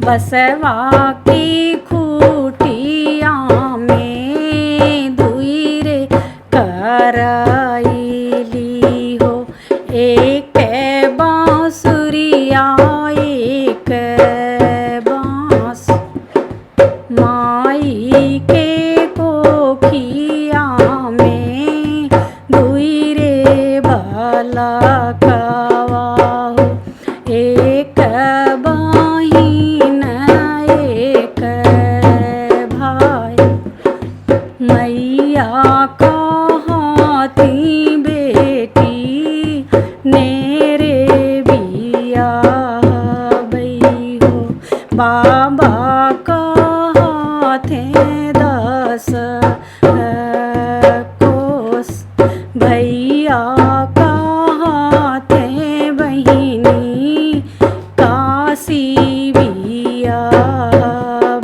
बसवा की खूटिया में दुई रे करैली हो। एक बांसुरिया एक बांस माई के कोखिया में दुई रे बालकवा हो। एक बहिन एक भाई मैया कहती बेटी नेरे बिया बई हो। बाबा कहते 10 कोस भैया कहते बहिनी काशी बिया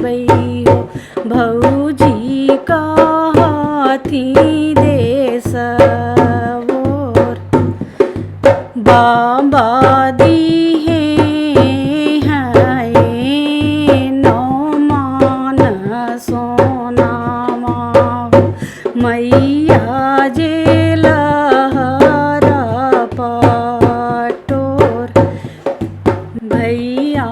बई हो। भौजी कहती देश ओर बाबा दिहे हैं नौ मान सोनामा हो। मैया जे लहर पटोर भैया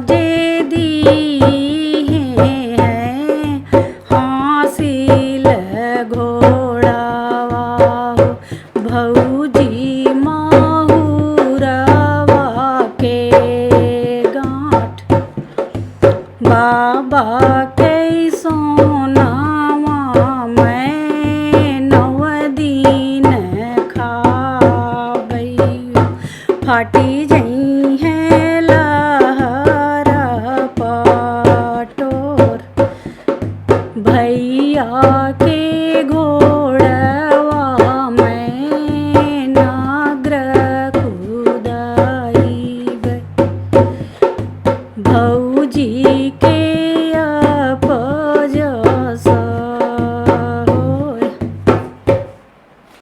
जे दिहे हैं हासिल घोड़ावा हो। भौजी माहुरवा के गांठ बाबा के सोनावा मैं 9 दिन खाबई हो। फाटी जई है लहर पटोर भैया के घोड़